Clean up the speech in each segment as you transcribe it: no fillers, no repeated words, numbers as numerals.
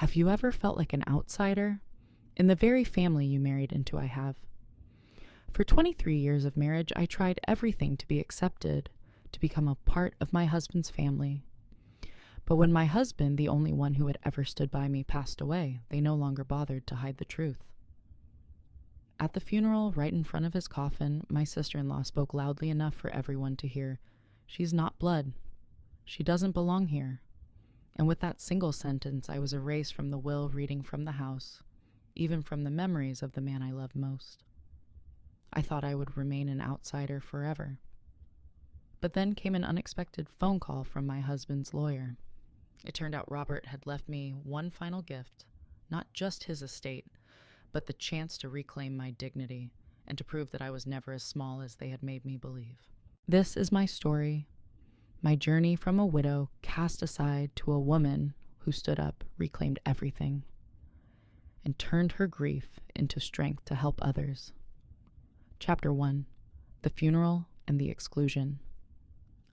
Have you ever felt like an outsider? In the very family you married into, I have. For 23 years of marriage, I tried everything to be accepted, to become a part of my husband's family. But when my husband, the only one who had ever stood by me, passed away, they no longer bothered to hide the truth. At the funeral, right in front of his coffin, my sister-in-law spoke loudly enough for everyone to hear, "She's not blood. She doesn't belong here." And with that single sentence, I was erased from the will reading from the house, even from the memories of the man I loved most. I thought I would remain an outsider forever. But then came an unexpected phone call from my husband's lawyer. It turned out Robert had left me one final gift, not just his estate, but the chance to reclaim my dignity and to prove that I was never as small as they had made me believe. This is my story, my journey from a widow cast aside to a woman who stood up, reclaimed everything, and turned her grief into strength to help others. Chapter 1: The Funeral and the Exclusion.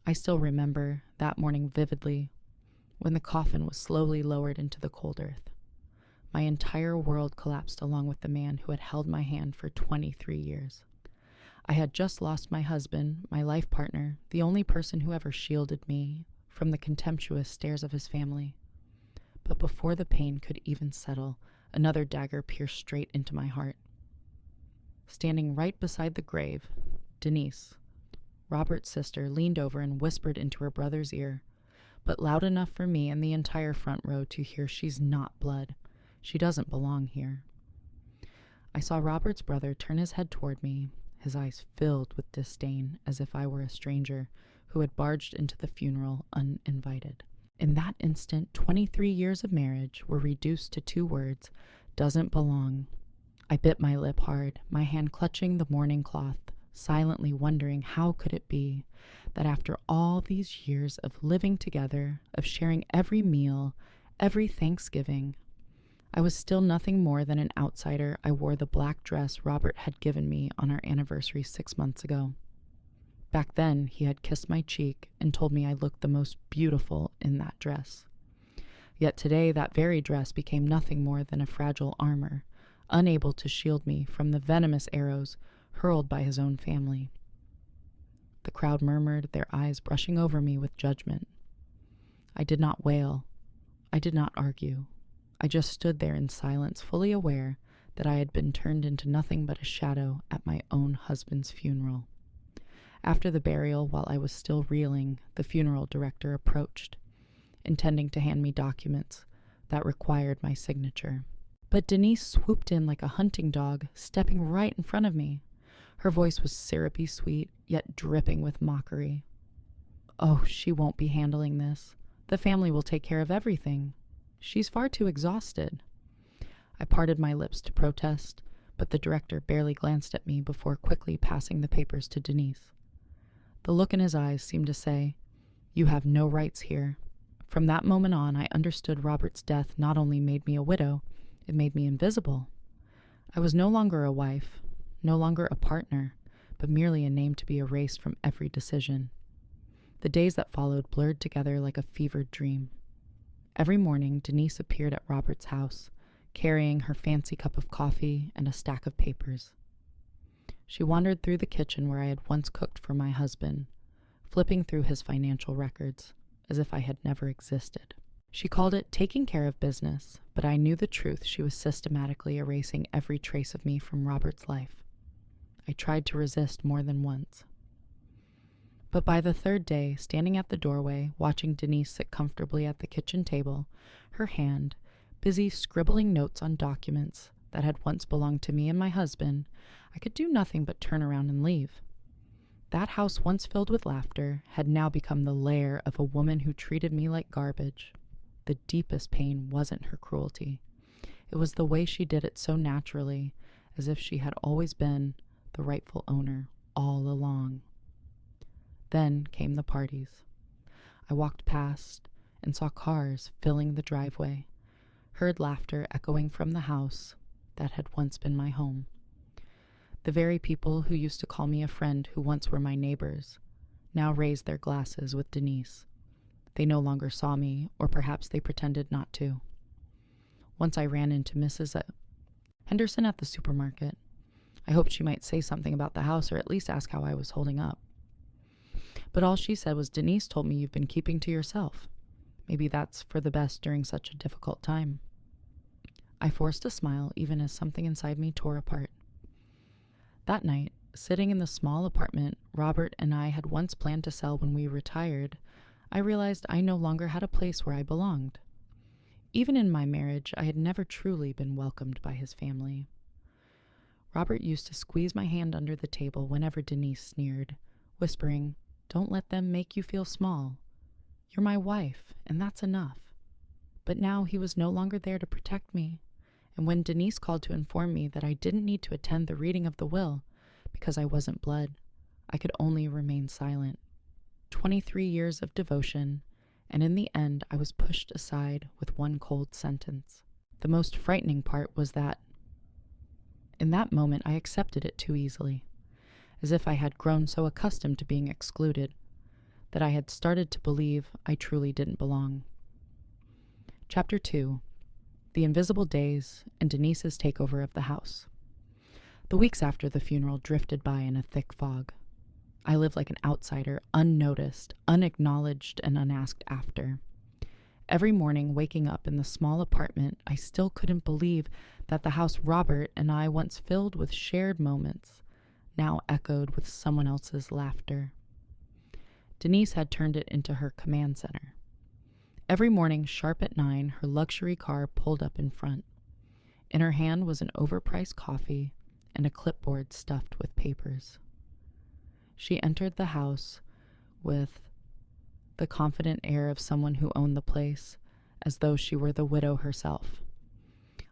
I still remember that morning vividly, when the coffin was slowly lowered into the cold earth. My entire world collapsed along with the man who had held my hand for 23 years. I had just lost my husband, my life partner, the only person who ever shielded me from the contemptuous stares of his family. But before the pain could even settle, another dagger pierced straight into my heart. Standing right beside the grave, Denise, Robert's sister, leaned over and whispered into her brother's ear, but loud enough for me and the entire front row to hear, "She's not blood. She doesn't belong here." I saw Robert's brother turn his head toward me, his eyes filled with disdain, as if I were a stranger who had barged into the funeral uninvited. In that instant, 23 years of marriage were reduced to 2 words: "doesn't belong." I bit my lip hard, my hand clutching the mourning cloth, silently wondering how could it be that after all these years of living together, of sharing every meal, every Thanksgiving, I was still nothing more than an outsider. I wore the black dress Robert had given me on our anniversary 6 months ago. Back then, he had kissed my cheek and told me I looked the most beautiful in that dress. Yet today, that very dress became nothing more than a fragile armor, unable to shield me from the venomous arrows hurled by his own family. The crowd murmured, their eyes brushing over me with judgment. I did not wail. I did not argue. I just stood there in silence, fully aware that I had been turned into nothing but a shadow at my own husband's funeral. After the burial, while I was still reeling, the funeral director approached, intending to hand me documents that required my signature. But Denise swooped in like a hunting dog, stepping right in front of me. Her voice was syrupy sweet, yet dripping with mockery. "Oh, she won't be handling this. The family will take care of everything. She's far too exhausted." I parted my lips to protest, but the director barely glanced at me before quickly passing the papers to Denise. The look in his eyes seemed to say, "You have no rights here." From that moment on, I understood Robert's death not only made me a widow, it made me invisible. I was no longer a wife, no longer a partner, but merely a name to be erased from every decision. The days that followed blurred together like a fevered dream. Every morning, Denise appeared at Robert's house, carrying her fancy cup of coffee and a stack of papers. She wandered through the kitchen where I had once cooked for my husband, flipping through his financial records, as if I had never existed. She called it taking care of business, but I knew the truth. She was systematically erasing every trace of me from Robert's life. I tried to resist more than once. But by the 3rd day, standing at the doorway, watching Denise sit comfortably at the kitchen table, her hand busy scribbling notes on documents that had once belonged to me and my husband, I could do nothing but turn around and leave. That house, once filled with laughter, had now become the lair of a woman who treated me like garbage. The deepest pain wasn't her cruelty. It was the way she did it so naturally, as if she had always been the rightful owner all along. Then came the parties. I walked past and saw cars filling the driveway, heard laughter echoing from the house that had once been my home. The very people who used to call me a friend, who once were my neighbors, now raised their glasses with Denise. They no longer saw me, or perhaps they pretended not to. Once I ran into Mrs. Henderson at the supermarket. I hoped she might say something about the house or at least ask how I was holding up. But all she said was, "Denise told me you've been keeping to yourself. Maybe that's for the best during such a difficult time." I forced a smile even as something inside me tore apart. That night, sitting in the small apartment Robert and I had once planned to sell when we retired, I realized I no longer had a place where I belonged. Even in my marriage, I had never truly been welcomed by his family. Robert used to squeeze my hand under the table whenever Denise sneered, whispering, "Don't let them make you feel small. You're my wife, and that's enough." But now he was no longer there to protect me, and when Denise called to inform me that I didn't need to attend the reading of the will because I wasn't blood, I could only remain silent. 23 years of devotion, and in the end I was pushed aside with one cold sentence. The most frightening part was that in that moment I accepted it too easily, as if I had grown so accustomed to being excluded that I had started to believe I truly didn't belong. Chapter 2. The Invisible Days and Denise's Takeover of the House. The weeks after the funeral drifted by in a thick fog. I lived like an outsider, unnoticed, unacknowledged, and unasked after. Every morning, waking up in the small apartment, I still couldn't believe that the house Robert and I once filled with shared moments now echoed with someone else's laughter. Denise had turned it into her command center. Every morning, sharp at 9, her luxury car pulled up in front. In her hand was an overpriced coffee and a clipboard stuffed with papers. She entered the house with the confident air of someone who owned the place, as though she were the widow herself.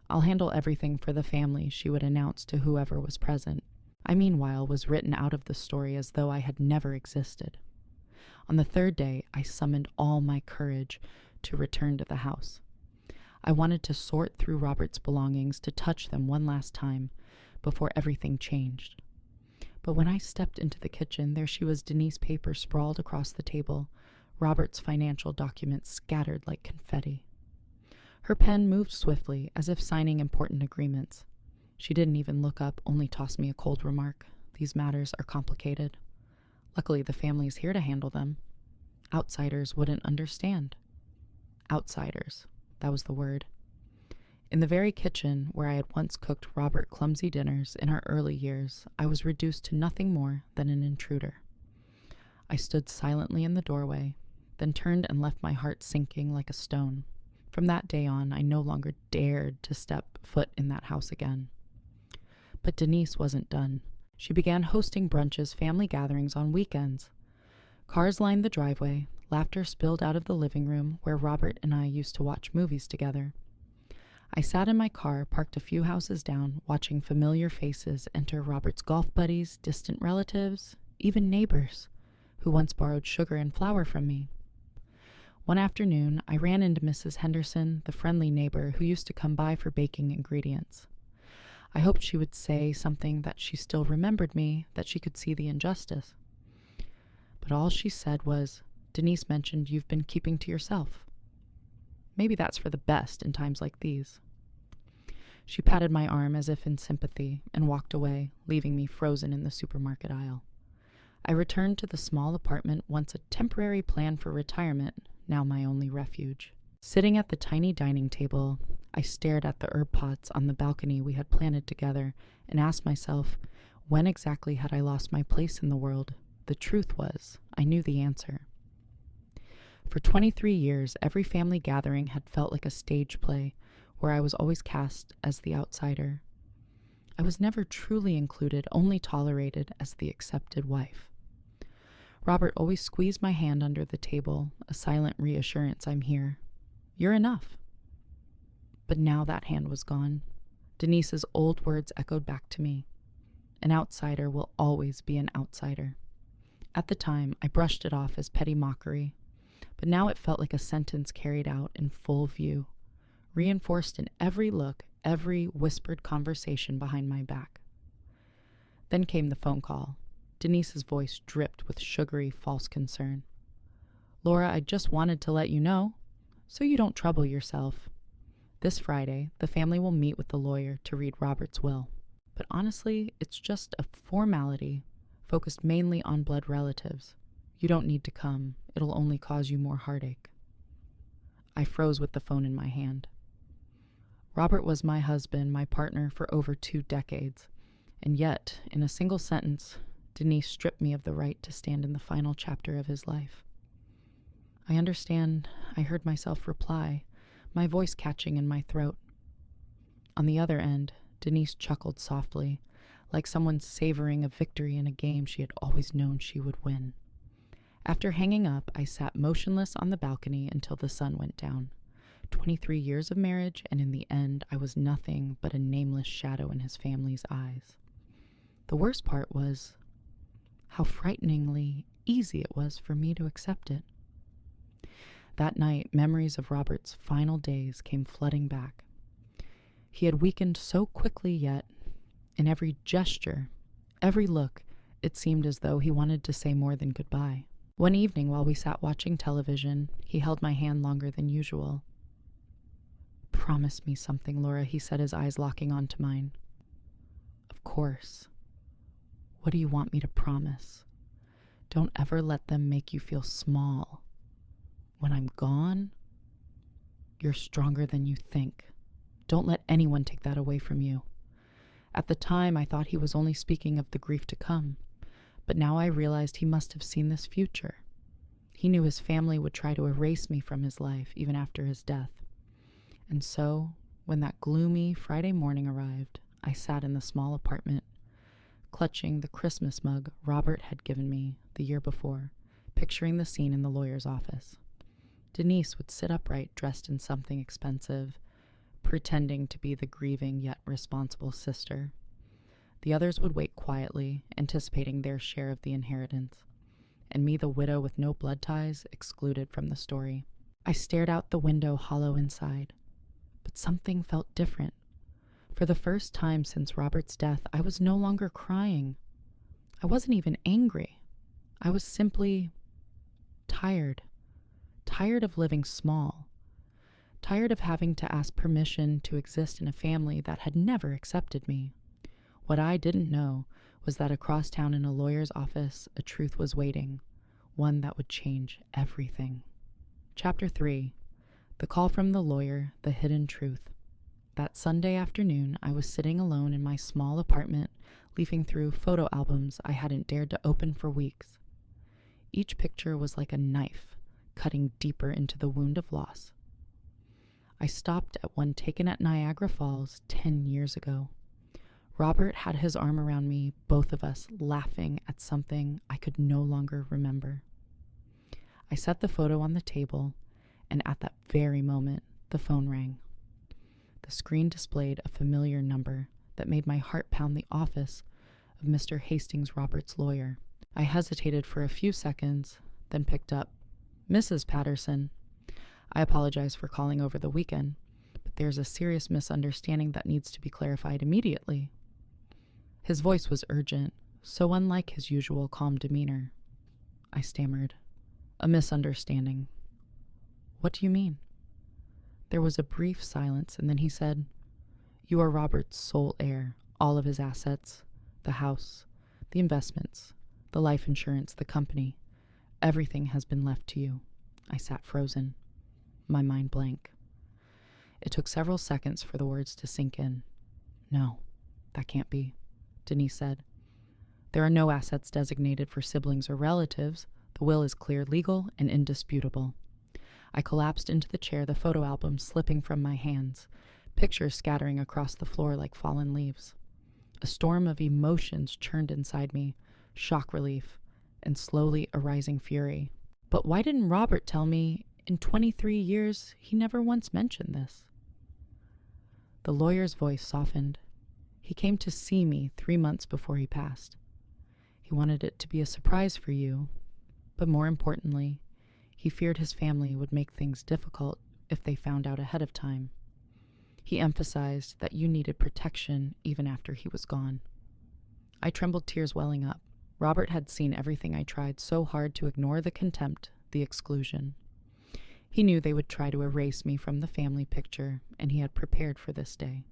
"I'll handle everything for the family," she would announce to whoever was present. I, meanwhile, was written out of the story as though I had never existed. On the third day, I summoned all my courage to return to the house. I wanted to sort through Robert's belongings, to touch them one last time before everything changed. But when I stepped into the kitchen, there she was, Denise's paper sprawled across the table, Robert's financial documents scattered like confetti. Her pen moved swiftly, as if signing important agreements. She didn't even look up, only tossed me a cold remark. "These matters are complicated. Luckily, the family is here to handle them. Outsiders wouldn't understand." Outsiders. That was the word. In the very kitchen where I had once cooked Robert clumsy dinners in our early years, I was reduced to nothing more than an intruder. I stood silently in the doorway, then turned and left my heart sinking like a stone. From that day on, I no longer dared to step foot in that house again. But Denise wasn't done. She began hosting brunches, family gatherings on weekends. Cars lined the driveway, laughter spilled out of the living room where Robert and I used to watch movies together. I sat in my car, parked a few houses down, watching familiar faces enter Robert's golf buddies, distant relatives, even neighbors who once borrowed sugar and flour from me. One afternoon, I ran into Mrs. Henderson, the friendly neighbor who used to come by for baking ingredients. I hoped she would say something that she still remembered me, that she could see the injustice. But all she said was, "Denise mentioned you've been keeping to yourself. Maybe that's for the best in times like these." She patted my arm as if in sympathy and walked away, leaving me frozen in the supermarket aisle. I returned to the small apartment, once a temporary plan for retirement, now my only refuge. Sitting at the tiny dining table, I stared at the herb pots on the balcony we had planted together and asked myself, when exactly had I lost my place in the world? The truth was, I knew the answer. For 23 years, every family gathering had felt like a stage play where I was always cast as the outsider. I was never truly included, only tolerated as the accepted wife. Robert always squeezed my hand under the table, a silent reassurance I'm here. "You're enough." But now that hand was gone. Denise's old words echoed back to me. An outsider will always be an outsider. At the time, I brushed it off as petty mockery, but now it felt like a sentence carried out in full view, reinforced in every look, every whispered conversation behind my back. Then came the phone call. Denise's voice dripped with sugary, false concern. "Laura, I just wanted to let you know, so you don't trouble yourself. This Friday, the family will meet with the lawyer to read Robert's will. But honestly, it's just a formality focused mainly on blood relatives. You don't need to come. It'll only cause you more heartache. I froze with the phone in my hand. Robert was my husband, my partner for over 2 decades. And yet, in a single sentence, Denise stripped me of the right to stand in the final chapter of his life. I understand, I heard myself reply, my voice catching in my throat. On the other end, Denise chuckled softly, like someone savoring a victory in a game she had always known she would win. After hanging up, I sat motionless on the balcony until the sun went down. 23 years of marriage, and in the end, I was nothing but a nameless shadow in his family's eyes. The worst part was how frighteningly easy it was for me to accept it. That night, memories of Robert's final days came flooding back. He had weakened so quickly, yet in every gesture, every look, it seemed as though he wanted to say more than goodbye. One evening, while we sat watching television, he held my hand longer than usual. "Promise me something, Laura," he said, his eyes locking onto mine. "Of course. What do you want me to promise? Don't ever let them make you feel small. When I'm gone, you're stronger than you think. Don't let anyone take that away from you." At the time, I thought he was only speaking of the grief to come, but now I realized he must have seen this future. He knew his family would try to erase me from his life, even after his death. And so, when that gloomy Friday morning arrived, I sat in the small apartment, clutching the Christmas mug Robert had given me the year before, picturing the scene in the lawyer's office. Denise would sit upright, dressed in something expensive, pretending to be the grieving yet responsible sister. The others would wait quietly, anticipating their share of the inheritance, and me, the widow with no blood ties, excluded from the story. I stared out the window, hollow inside, but something felt different. For the first time since Robert's death, I was no longer crying. I wasn't even angry. I was simply tired. Tired of living small. Tired of having to ask permission to exist in a family that had never accepted me. What I didn't know was that across town in a lawyer's office, a truth was waiting, one that would change everything. Chapter 3. The Call from the Lawyer, The Hidden Truth. That Sunday afternoon, I was sitting alone in my small apartment, leafing through photo albums I hadn't dared to open for weeks. Each picture was like a knife, cutting deeper into the wound of loss. I stopped at one taken at Niagara Falls 10 years ago. Robert had his arm around me, both of us laughing at something I could no longer remember. I set the photo on the table, and at that very moment, the phone rang. The screen displayed a familiar number that made my heart pound. The office of Mr. Hastings, Robert's lawyer. I hesitated for a few seconds, then picked up. "Mrs. Patterson, I apologize for calling over the weekend, but there's a serious misunderstanding that needs to be clarified immediately." His voice was urgent, so unlike his usual calm demeanor. I stammered, "A misunderstanding. What do you mean?" There was a brief silence, and then he said, "You are Robert's sole heir, all of his assets, the house, the investments, the life insurance, the company. Everything has been left to you." I sat frozen, my mind blank. It took several seconds for the words to sink in. "No, that can't be," Denise said. "There are no assets designated for siblings or relatives. The will is clear, legal, and indisputable." I collapsed into the chair, the photo album slipping from my hands, pictures scattering across the floor like fallen leaves. A storm of emotions churned inside me, shock relief, and slowly a rising fury. But why didn't Robert tell me? In 23 years, he never once mentioned this. The lawyer's voice softened. He came to see me 3 months before he passed. He wanted it to be a surprise for you, but more importantly, he feared his family would make things difficult if they found out ahead of time. He emphasized that you needed protection even after he was gone. I trembled, tears welling up. Robert had seen everything I tried so hard to ignore: the contempt, the exclusion. He knew they would try to erase me from the family picture, and he had prepared for this day.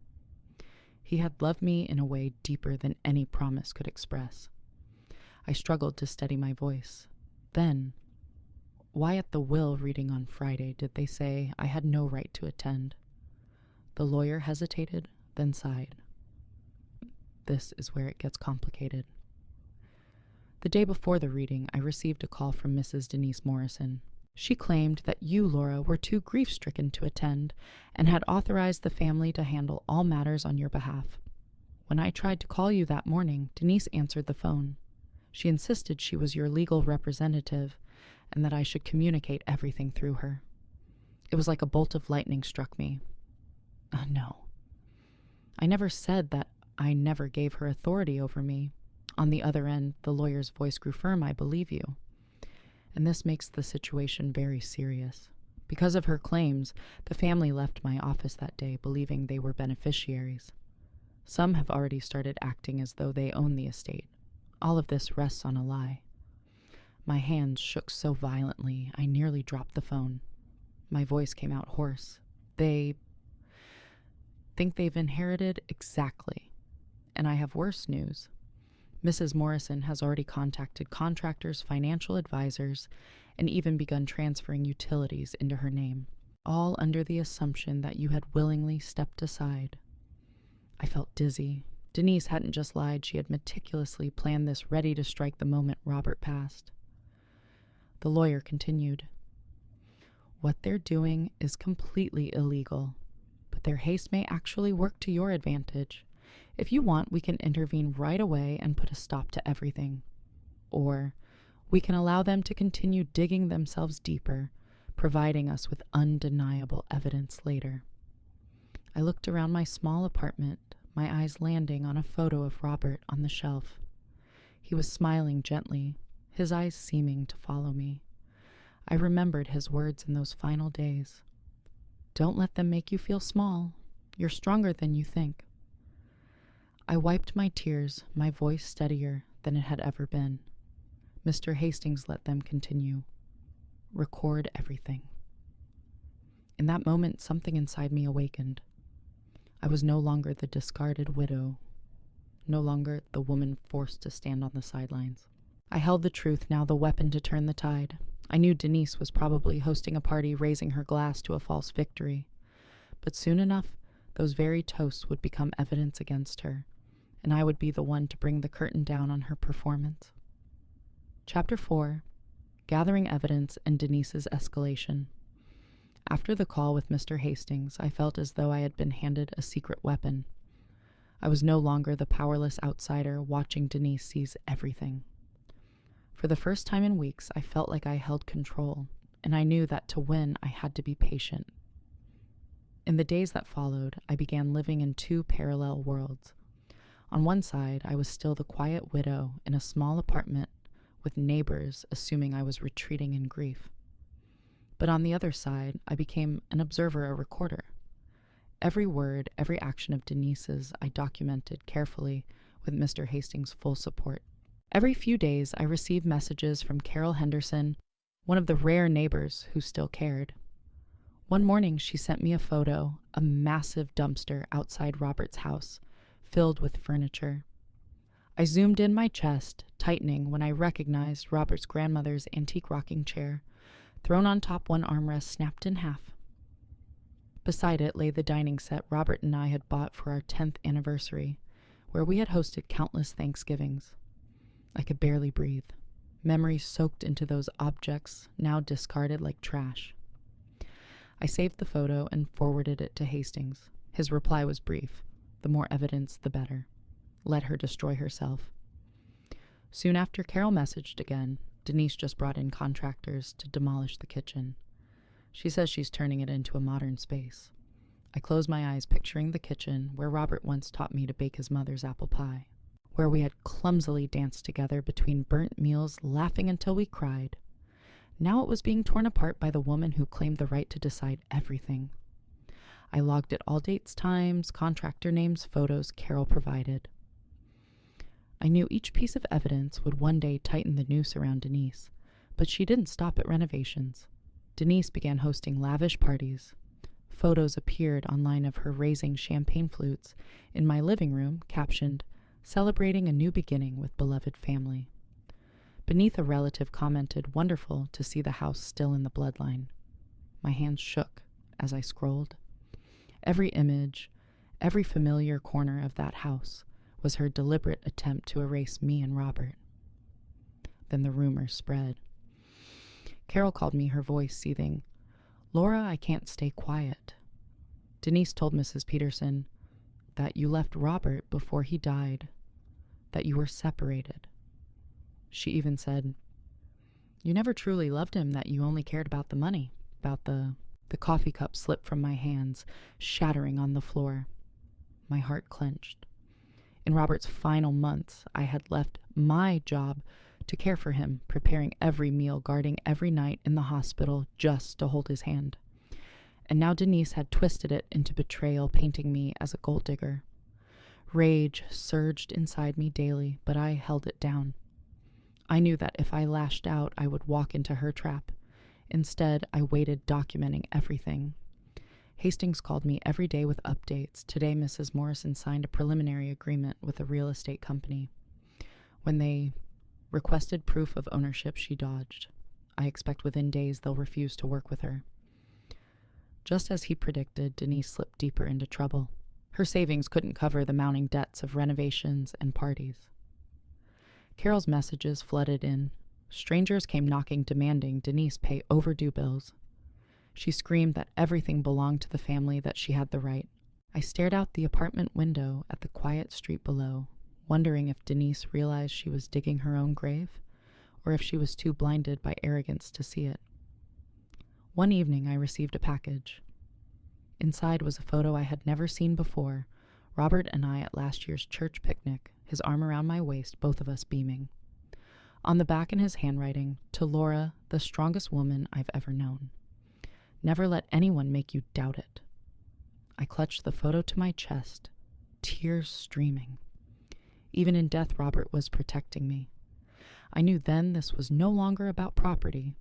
He had loved me in a way deeper than any promise could express. I struggled to steady my voice. Then, why at the will reading on Friday did they say I had no right to attend? The lawyer hesitated, then sighed. This is where it gets complicated. The day before the reading, I received a call from Mrs. Denise Morrison. She claimed that you, Laura, were too grief-stricken to attend and had authorized the family to handle all matters on your behalf. When I tried to call you that morning, Denise answered the phone. She insisted she was your legal representative and that I should communicate everything through her. It was like a bolt of lightning struck me. No. I never said that. I never gave her authority over me. On the other end, the lawyer's voice grew firm. I believe you. And this makes the situation very serious. Because of her claims, the family left my office that day, believing they were beneficiaries. Some have already started acting as though they own the estate. All of this rests on a lie. My hands shook so violently, I nearly dropped the phone. My voice came out hoarse. They think they've inherited exactly. And I have worse news. Mrs. Morrison has already contacted contractors, financial advisors, and even begun transferring utilities into her name, all under the assumption that you had willingly stepped aside. I felt dizzy. Denise hadn't just lied, she had meticulously planned this, ready to strike the moment Robert passed. The lawyer continued. What they're doing is completely illegal, but their haste may actually work to your advantage. If you want, we can intervene right away and put a stop to everything. Or we can allow them to continue digging themselves deeper, providing us with undeniable evidence later. I looked around my small apartment, my eyes landing on a photo of Robert on the shelf. He was smiling gently, his eyes seeming to follow me. I remembered his words in those final days. Don't let them make you feel small. You're stronger than you think. I wiped my tears, my voice steadier than it had ever been. Mr. Hastings let them continue. Record everything. In that moment, something inside me awakened. I was no longer the discarded widow, no longer the woman forced to stand on the sidelines. I held the truth, now the weapon to turn the tide. I knew Denise was probably hosting a party, raising her glass to a false victory. But soon enough, those very toasts would become evidence against her, and I would be the one to bring the curtain down on her performance. Chapter 4. Gathering Evidence and Denise's Escalation. After the call with Mr. Hastings, I felt as though I had been handed a secret weapon. I was no longer the powerless outsider watching Denise seize everything. For the first time in weeks, I felt like I held control, and I knew that to win, I had to be patient. In the days that followed, I began living in two parallel worlds. On one side, I was still the quiet widow in a small apartment with neighbors assuming I was retreating in grief. But on the other side, I became an observer, a recorder. Every word, every action of Denise's I documented carefully with Mr. Hastings' full support. Every few days, I received messages from Carol Henderson, one of the rare neighbors who still cared. One morning, she sent me a photo, a massive dumpster outside Robert's house, filled with furniture. I zoomed in my chest, tightening when I recognized Robert's grandmother's antique rocking chair, thrown on top one armrest snapped in half. Beside it lay the dining set Robert and I had bought for our 10th anniversary, where we had hosted countless Thanksgivings. I could barely breathe. Memories soaked into those objects, now discarded like trash. I saved the photo and forwarded it to Hastings. His reply was brief. The more evidence, the better. Let her destroy herself. Soon after Carol messaged again, Denise just brought in contractors to demolish the kitchen. She says she's turning it into a modern space. I close my eyes, picturing the kitchen where Robert once taught me to bake his mother's apple pie, where we had clumsily danced together between burnt meals, laughing until we cried. Now it was being torn apart by the woman who claimed the right to decide everything. I logged it all dates, times, contractor names, photos Carol provided. I knew each piece of evidence would one day tighten the noose around Denise, but she didn't stop at renovations. Denise began hosting lavish parties. Photos appeared online of her raising champagne flutes in my living room, captioned, "Celebrating a new beginning with beloved family." Beneath, a relative commented, "Wonderful to see the house still in the bloodline." My hands shook as I scrolled. Every image, every familiar corner of that house was her deliberate attempt to erase me and Robert. Then the rumor spread. Carol called me, her voice seething. "Laura, I can't stay quiet." Denise told Mrs. Peterson that you left Robert before he died, that you were separated. She even said, "You never truly loved him, that you only cared about the money," about the coffee cup slipped from my hands, shattering on the floor. My heart clenched. In Robert's final months, I had left my job to care for him, preparing every meal, guarding every night in the hospital just to hold his hand. And now Denise had twisted it into betrayal, painting me as a gold digger. Rage surged inside me daily, but I held it down. I knew that if I lashed out, I would walk into her trap. Instead, I waited, documenting everything. Hastings called me every day with updates. Today, Mrs. Morrison signed a preliminary agreement with a real estate company. When they requested proof of ownership, she dodged. I expect within days they'll refuse to work with her. Just as he predicted, Denise slipped deeper into trouble. Her savings couldn't cover the mounting debts of renovations and parties. Carol's messages flooded in. Strangers came knocking, demanding Denise pay overdue bills. She screamed that everything belonged to the family, that she had the right. I stared out the apartment window at the quiet street below, wondering if Denise realized she was digging her own grave, or if she was too blinded by arrogance to see it. One evening, I received a package. Inside was a photo I had never seen before, Robert and I at last year's church picnic, his arm around my waist, both of us beaming. On the back in his handwriting, "To Laura, the strongest woman I've ever known. Never let anyone make you doubt it." I clutched the photo to my chest, tears streaming. Even in death, Robert was protecting me. I knew then this was no longer about property.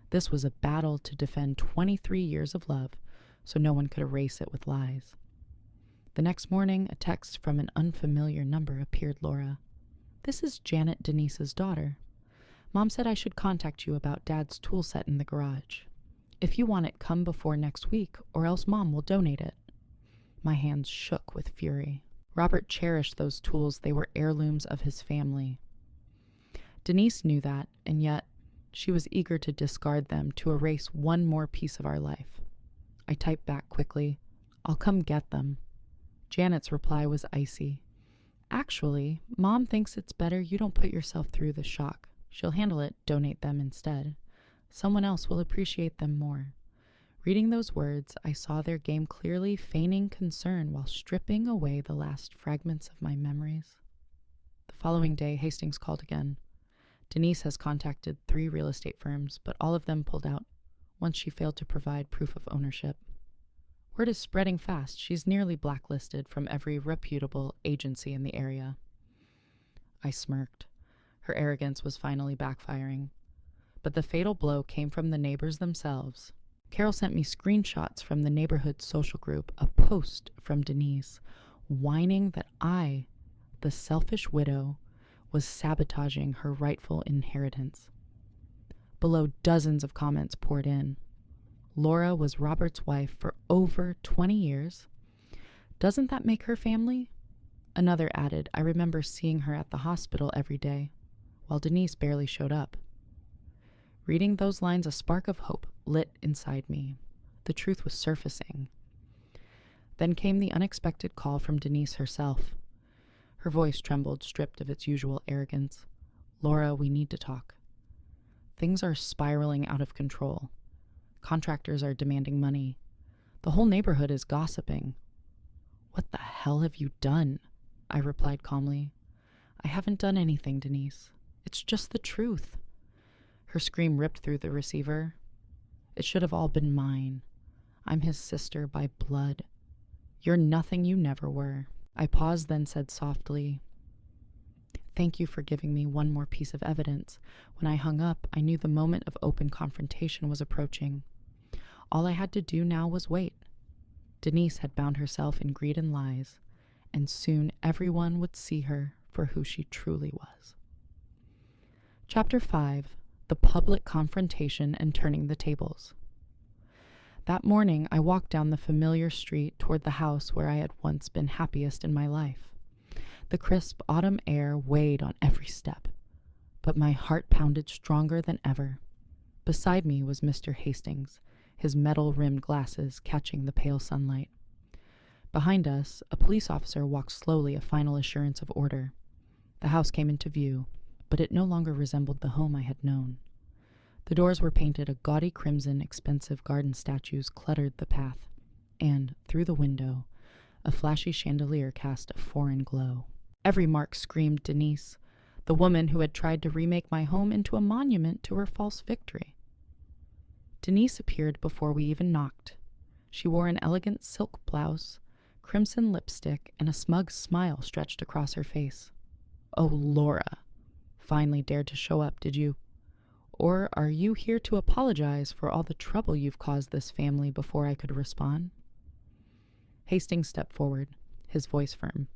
This was a battle to defend 23 years of love, so no one could erase it with lies. The next morning, a text from an unfamiliar number appeared. "Laura, this is Janet, Denise's daughter. Mom said I should contact you about Dad's tool set in the garage. If you want it, come before next week, or else Mom will donate it." My hands shook with fury. Robert cherished those tools. They were heirlooms of his family. Denise knew that, and yet she was eager to discard them, to erase one more piece of our life. I typed back quickly, "I'll come get them." Janet's reply was icy. "Actually, Mom thinks it's better you don't put yourself through the shock. She'll handle it, donate them instead. Someone else will appreciate them more." Reading those words, I saw their game clearly, feigning concern while stripping away the last fragments of my memories. The following day, Hastings called again. "Denise has contacted 3 real estate firms, but all of them pulled out once she failed to provide proof of ownership. Word is spreading fast. She's nearly blacklisted from every reputable agency in the area." I smirked. Her arrogance was finally backfiring. But the fatal blow came from the neighbors themselves. Carol sent me screenshots from the neighborhood social group, a post from Denise, whining that I, the selfish widow, was sabotaging her rightful inheritance. Below, dozens of comments poured in. Laura was Robert's wife for over 20 years. Doesn't that make her family? Another added, "I remember seeing her at the hospital every day, while Denise barely showed up." Reading those lines, a spark of hope lit inside me. The truth was surfacing. Then came the unexpected call from Denise herself. Her voice trembled, stripped of its usual arrogance. "Laura, we need to talk. Things are spiraling out of control. Contractors are demanding money. The whole neighborhood is gossiping." "What the hell have you done?" I replied calmly. "I haven't done anything, Denise. It's just the truth." Her scream ripped through the receiver. "It should have all been mine. I'm his sister by blood. You're nothing you never were." I paused, then said softly, "Thank you for giving me one more piece of evidence." When I hung up, I knew the moment of open confrontation was approaching. All I had to do now was wait. Denise had bound herself in greed and lies, and soon everyone would see her for who she truly was. Chapter 5. The Public Confrontation and Turning the Tables. That morning, I walked down the familiar street toward the house where I had once been happiest in my life. The crisp autumn air weighed on every step, but my heart pounded stronger than ever. Beside me was Mr. Hastings, his metal-rimmed glasses catching the pale sunlight. Behind us, a police officer walked slowly, a final assurance of order. The house came into view, but it no longer resembled the home I had known. The doors were painted a gaudy crimson, expensive garden statues cluttered the path, and, through the window, a flashy chandelier cast a foreign glow. Every mark screamed Denise, the woman who had tried to remake my home into a monument to her false victory. Denise appeared before we even knocked. She wore an elegant silk blouse, crimson lipstick, and a smug smile stretched across her face. "Oh, Laura, finally dared to show up, did you? Or are you here to apologize for all the trouble you've caused this family?" Before I could respond, Hastings stepped forward, his voice firm.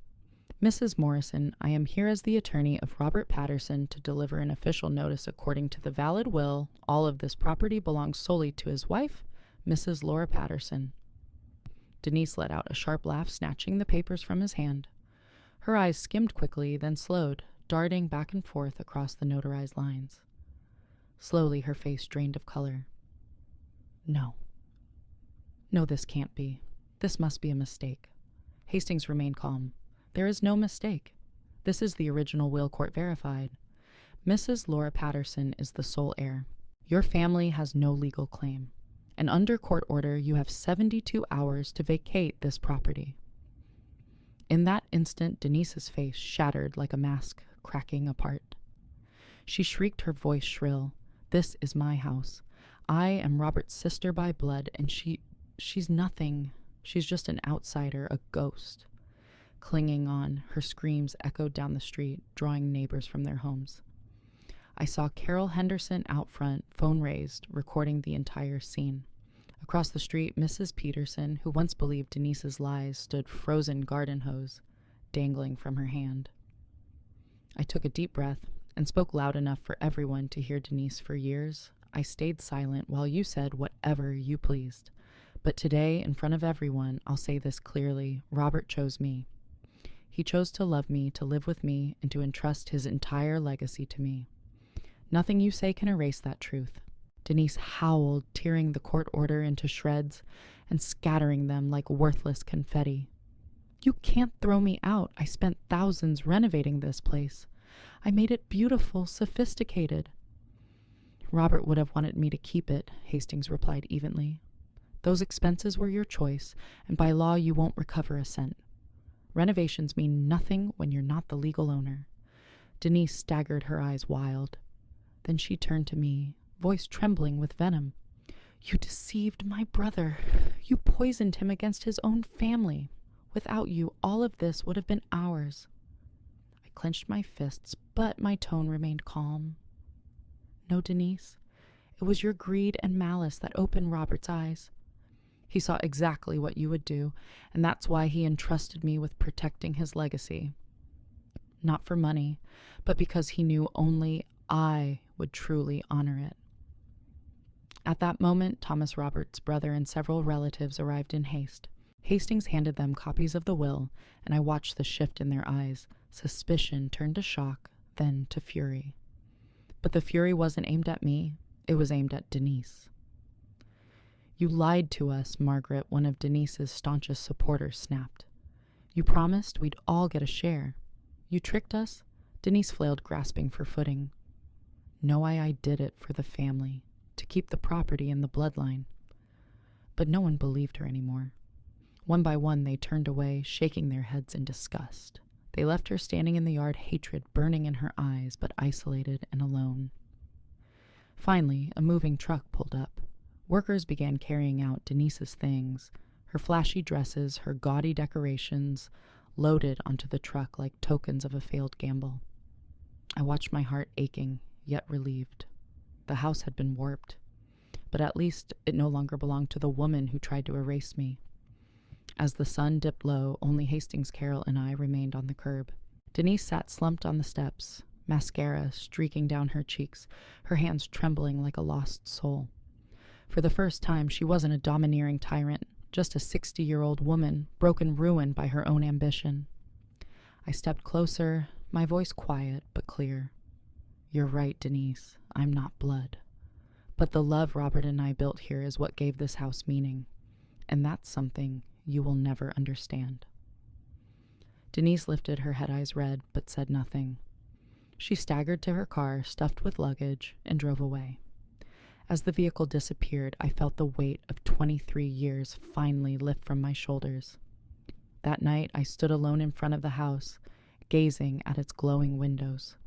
"Mrs. Morrison, I am here as the attorney of Robert Patterson to deliver an official notice. According to the valid will, all of this property belongs solely to his wife, Mrs. Laura Patterson." Denise let out a sharp laugh, snatching the papers from his hand. Her eyes skimmed quickly, then slowed, darting back and forth across the notarized lines. Slowly, her face drained of color. No, this can't be. This must be a mistake." Hastings remained calm. "There is no mistake. This is the original will, court verified. Mrs. Laura Patterson is the sole heir. Your family has no legal claim, and under court order you have 72 hours to vacate this property." In that instant, Denise's face shattered like a mask cracking apart. She shrieked, her voice shrill. "This is my house. I am Robert's sister by blood, and she's nothing. She's just an outsider, a ghost." Clinging on, her screams echoed down the street, drawing neighbors from their homes. I saw Carol Henderson out front, phone raised, recording the entire scene. Across the street, Mrs. Peterson, who once believed Denise's lies, stood frozen garden hose dangling from her hand. I took a deep breath and spoke loud enough for everyone to hear. "Denise, for years, I stayed silent while you said whatever you pleased. But today, in front of everyone, I'll say this clearly. Robert chose me. He chose to love me, to live with me, and to entrust his entire legacy to me. Nothing you say can erase that truth." Denise howled, tearing the court order into shreds and scattering them like worthless confetti. "You can't throw me out. I spent thousands renovating this place. I made it beautiful, sophisticated." "Robert would have wanted me to keep it," Hastings replied evenly. "Those expenses were your choice, and by law you won't recover a cent. Renovations mean nothing when you're not the legal owner." Denise staggered, her eyes wild. Then she turned to me, voice trembling with venom. "You deceived my brother. You poisoned him against his own family. Without you, all of this would have been ours." I clenched my fists, but my tone remained calm. "No, Denise, it was your greed and malice that opened Robert's eyes. He saw exactly what you would do, and that's why he entrusted me with protecting his legacy. Not for money, but because he knew only I would truly honor it." At that moment, Thomas Roberts' brother and several relatives arrived in haste. Hastings handed them copies of the will, and I watched the shift in their eyes. Suspicion turned to shock, then to fury. But the fury wasn't aimed at me. It was aimed at Denise. "You lied to us, Margaret," one of Denise's staunchest supporters snapped. "You promised we'd all get a share. You tricked us." Denise flailed, grasping for footing. "No, I did it for the family, to keep the property in the bloodline." But no one believed her anymore. One by one, they turned away, shaking their heads in disgust. They left her standing in the yard, hatred burning in her eyes, but isolated and alone. Finally, a moving truck pulled up. Workers began carrying out Denise's things, her flashy dresses, her gaudy decorations, loaded onto the truck like tokens of a failed gamble. I watched my heart aching, yet relieved. The house had been warped. but at least it no longer belonged to the woman who tried to erase me. As the sun dipped low, only Hastings, Carol, and I remained on the curb. Denise sat slumped on the steps, mascara streaking down her cheeks, her hands trembling like a lost soul. For the first time, she wasn't a domineering tyrant, just a 60-year-old woman, broken ruin by her own ambition. I stepped closer, my voice quiet but clear. "You're right, Denise. I'm not blood. But the love Robert and I built here is what gave this house meaning. And that's something you will never understand." Denise lifted her head eyes red, but said nothing. She staggered to her car, stuffed with luggage, and drove away. As the vehicle disappeared, I felt the weight of 23 years finally lift from my shoulders. That night, I stood alone in front of the house, gazing at its glowing windows.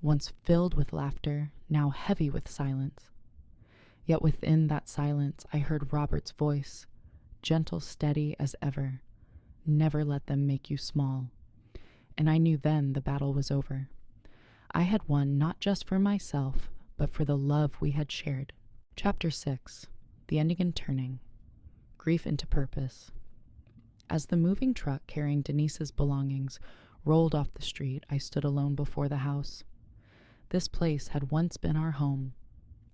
Once filled with laughter, now heavy with silence. Yet within that silence, I heard Robert's voice, gentle, steady as ever. "Never let them make you small." And I knew then the battle was over. I had won not just for myself, but for the love we had shared. Chapter 6. The Ending and Turning. Grief into Purpose. As the moving truck carrying Denise's belongings rolled off the street, I stood alone before the house. This place had once been our home,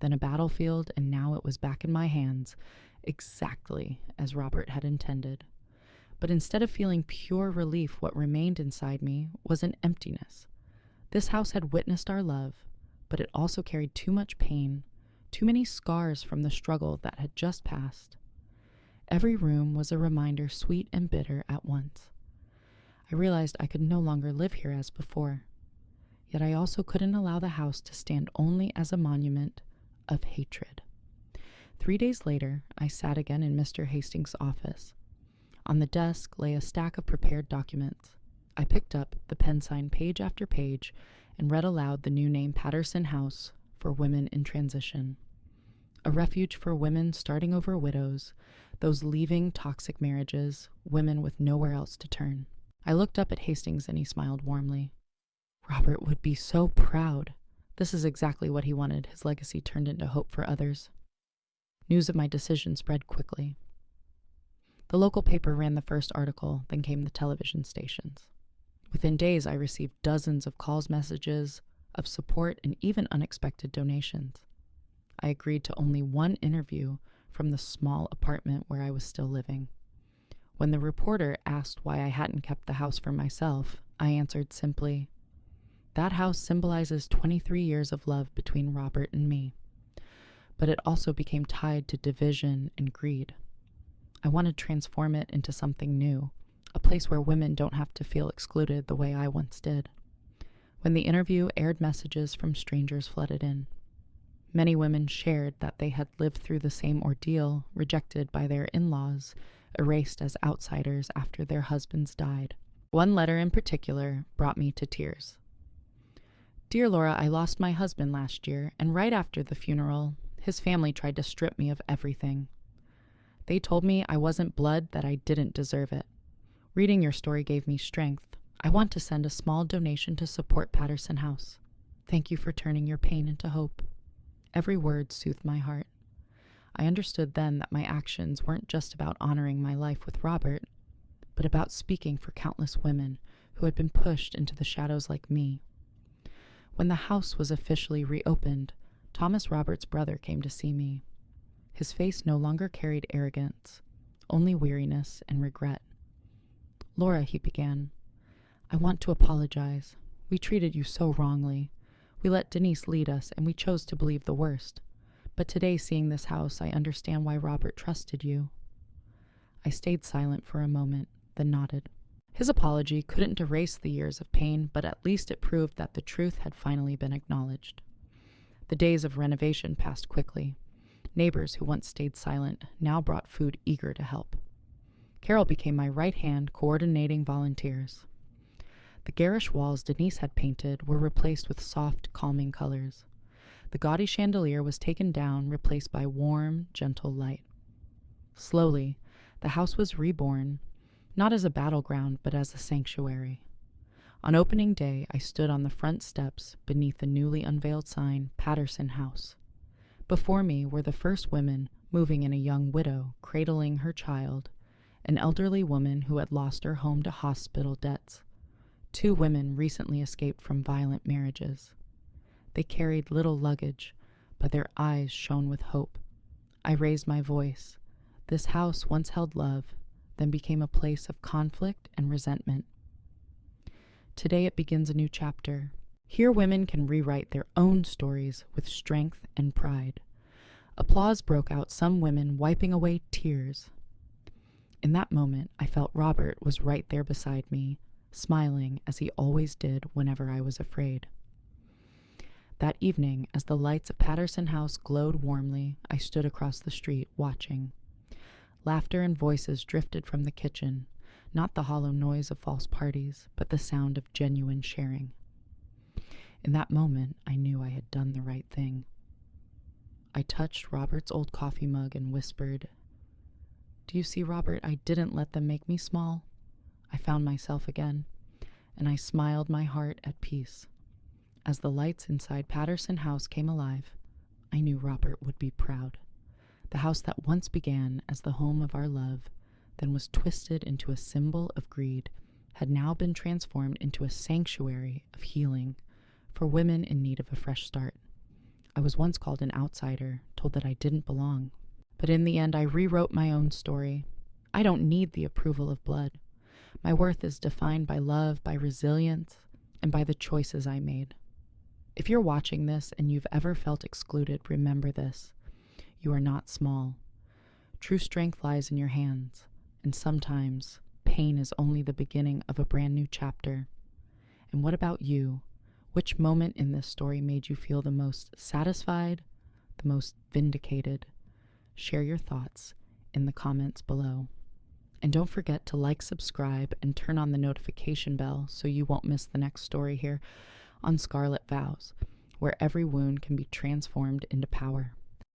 then a battlefield, and now it was back in my hands, exactly as Robert had intended. But instead of feeling pure relief, what remained inside me was an emptiness. This house had witnessed our love, but it also carried too much pain, too many scars from the struggle that had just passed. Every room was a reminder, sweet and bitter at once. I realized I could no longer live here as before. Yet I also couldn't allow the house to stand only as a monument of hatred. 3 days later, I sat again in Mr. Hastings' office. On the desk lay a stack of prepared documents. I picked up the pen sign page after page and read aloud the new name Patterson House for Women in Transition. A refuge for women starting over widows, those leaving toxic marriages, women with nowhere else to turn. I looked up at Hastings and he smiled warmly. Robert would be so proud. This is exactly what he wanted. His legacy turned into hope for others. News of my decision spread quickly. The local paper ran the first article, then came the television stations. Within days, I received dozens of calls, messages of support, and even unexpected donations. I agreed to only one interview from the small apartment where I was still living. When the reporter asked why I hadn't kept the house for myself, I answered simply, "That house symbolizes 23 years of love between Robert and me." But it also became tied to division and greed. I wanted to transform it into something new, a place where women don't have to feel excluded the way I once did. When the interview aired, messages from strangers flooded in. Many women shared that they had lived through the same ordeal, rejected by their in-laws, erased as outsiders after their husbands died. One letter in particular brought me to tears. "Dear Laura, I lost my husband last year, and right after the funeral, his family tried to strip me of everything. They told me I wasn't blood, that I didn't deserve it. Reading your story gave me strength. I want to send a small donation to support Patterson House. Thank you for turning your pain into hope." Every word soothed my heart. I understood then that my actions weren't just about honoring my life with Robert, but about speaking for countless women who had been pushed into the shadows like me. When the house was officially reopened, Thomas Robert's brother came to see me. His face no longer carried arrogance, only weariness and regret. "Laura," he began, "I want to apologize. We treated you so wrongly. We let Denise lead us, and we chose to believe the worst. But today, seeing this house, I understand why Robert trusted you." I stayed silent for a moment, then nodded. His apology couldn't erase the years of pain, but at least it proved that the truth had finally been acknowledged. The days of renovation passed quickly. Neighbors who once stayed silent now brought food, eager to help. Carol became my right hand, coordinating volunteers. The garish walls Denise had painted were replaced with soft, calming colors. The gaudy chandelier was taken down, replaced by warm, gentle light. Slowly, the house was reborn, not as a battleground, but as a sanctuary. On opening day, I stood on the front steps beneath the newly unveiled sign, Patterson House. Before me were the first women moving in a young widow cradling her child, an elderly woman who had lost her home to hospital debts, 2 women recently escaped from violent marriages. They carried little luggage, but their eyes shone with hope. I raised my voice. This house once held love, then became a place of conflict and resentment. Today it begins a new chapter. Here women can rewrite their own stories with strength and pride. Applause broke out, some women wiping away tears. In that moment, I felt Robert was right there beside me, smiling as he always did whenever I was afraid. That evening, as the lights of Patterson House glowed warmly, I stood across the street, watching. Laughter and voices drifted from the kitchen, not the hollow noise of false parties, but the sound of genuine sharing. In that moment, I knew I had done the right thing. I touched Robert's old coffee mug and whispered, "Do you see, Robert, I didn't let them make me small." I found myself again, and I smiled, my heart at peace. As the lights inside Patterson House came alive, I knew Robert would be proud. The house that once began as the home of our love, then was twisted into a symbol of greed, had now been transformed into a sanctuary of healing for women in need of a fresh start. I was once called an outsider, told that I didn't belong. But in the end, I rewrote my own story. I don't need the approval of blood. My worth is defined by love, by resilience, and by the choices I made. If you're watching this and you've ever felt excluded, remember this. You are not small. True strength lies in your hands, and sometimes pain is only the beginning of a brand new chapter. And what about you? Which moment in this story made you feel the most satisfied, the most vindicated? Share your thoughts in the comments below. And don't forget to like, subscribe, and turn on the notification bell so you won't miss the next story here on Scarlet Vows, where every wound can be transformed into power.